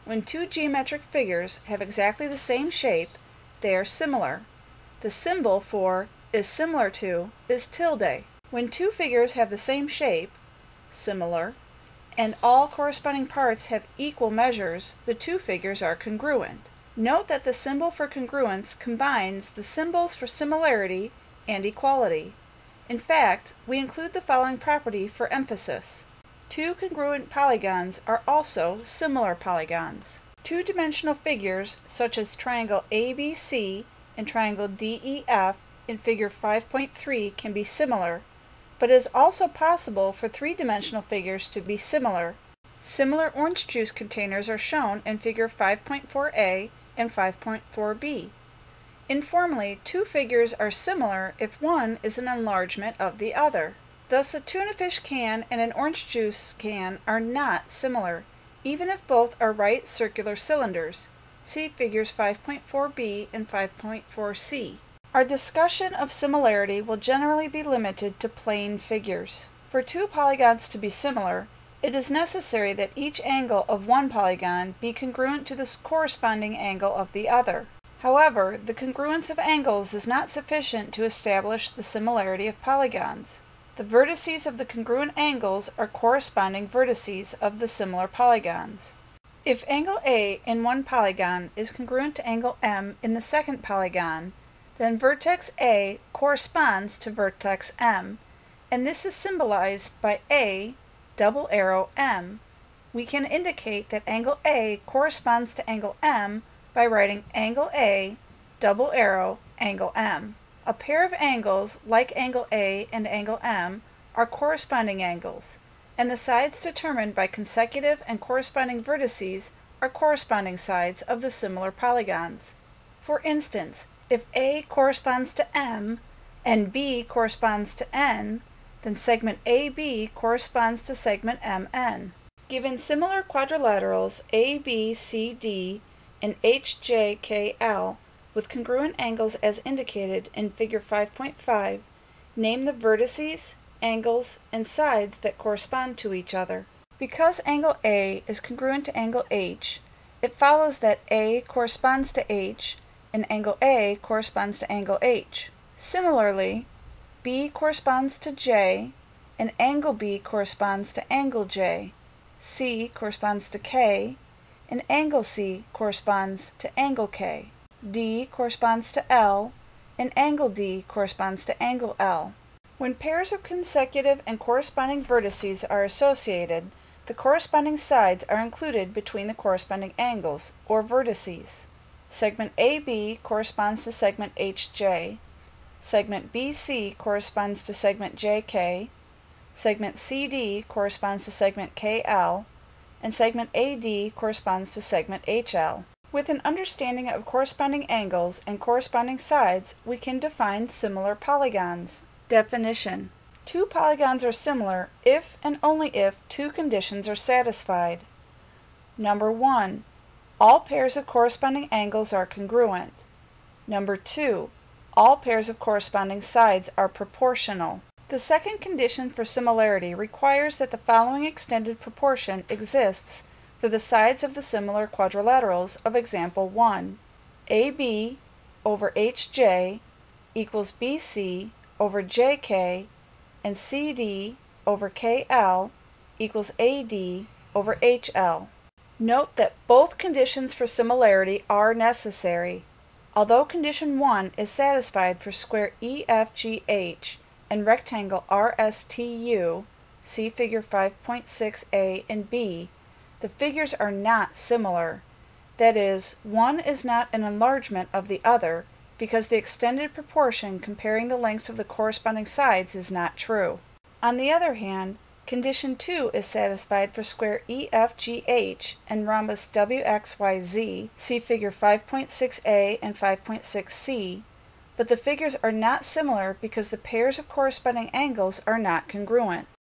When two geometric figures have exactly the same shape, they are similar. The symbol for is similar to is tilde. When two figures have the same shape, similar, and all corresponding parts have equal measures, the two figures are congruent. Note that the symbol for congruence combines the symbols for similarity and equality. In fact, we include the following property for emphasis. Two congruent polygons are also similar polygons. Two-dimensional figures such as triangle ABC and triangle DEF in figure 5.3 can be similar, but it is also possible for three-dimensional figures to be similar. Similar orange juice containers are shown in figure 5.4a and 5.4b. Informally, two figures are similar if one is an enlargement of the other. Thus, a tuna fish can and an orange juice can are not similar, even if both are right circular cylinders. See figures 5.4b and 5.4c. Our discussion of similarity will generally be limited to plane figures. For two polygons to be similar, it is necessary that each angle of one polygon be congruent to the corresponding angle of the other. However, the congruence of angles is not sufficient to establish the similarity of polygons. The vertices of the congruent angles are corresponding vertices of the similar polygons. If angle A in one polygon is congruent to angle M in the second polygon, then vertex A corresponds to vertex M, and this is symbolized by A double arrow M. We can indicate that angle A corresponds to angle M by writing angle A double arrow angle M. A pair of angles like angle A and angle M are corresponding angles, and the sides determined by consecutive and corresponding vertices are corresponding sides of the similar polygons. For instance, if A corresponds to M and B corresponds to N, then segment AB corresponds to segment MN. Given similar quadrilaterals ABCD and HJKL with congruent angles as indicated in figure 5.5, name the vertices, angles, and sides that correspond to each other. Because angle A is congruent to angle H, it follows that A corresponds to H and angle A corresponds to angle H. Similarly, B corresponds to J and angle B corresponds to angle J. C corresponds to K and angle C corresponds to angle K. D corresponds to L and angle D corresponds to angle L. When pairs of consecutive and corresponding vertices are associated, the corresponding sides are included between the corresponding angles, or vertices. Segment AB corresponds to segment HJ, segment BC corresponds to segment JK, segment CD corresponds to segment KL, and segment AD corresponds to segment HL. With an understanding of corresponding angles and corresponding sides, we can define similar polygons. Definition: two polygons are similar if and only if two conditions are satisfied. Number 1. All pairs of corresponding angles are congruent. Number 2. All pairs of corresponding sides are proportional. The second condition for similarity requires that the following extended proportion exists for the sides of the similar quadrilaterals of example 1. AB over HJ equals BC over JK and CD over KL equals AD over HL. Note that both conditions for similarity are necessary. Although condition 1 is satisfied for square EFGH and rectangle RSTU, see figure 5.6a and b, the figures are not similar. That is, one is not an enlargement of the other because the extended proportion comparing the lengths of the corresponding sides is not true. On the other hand, condition 2 is satisfied for square EFGH and rhombus WXYZ, see figure 5.6a and 5.6c, but the figures are not similar because the pairs of corresponding angles are not congruent.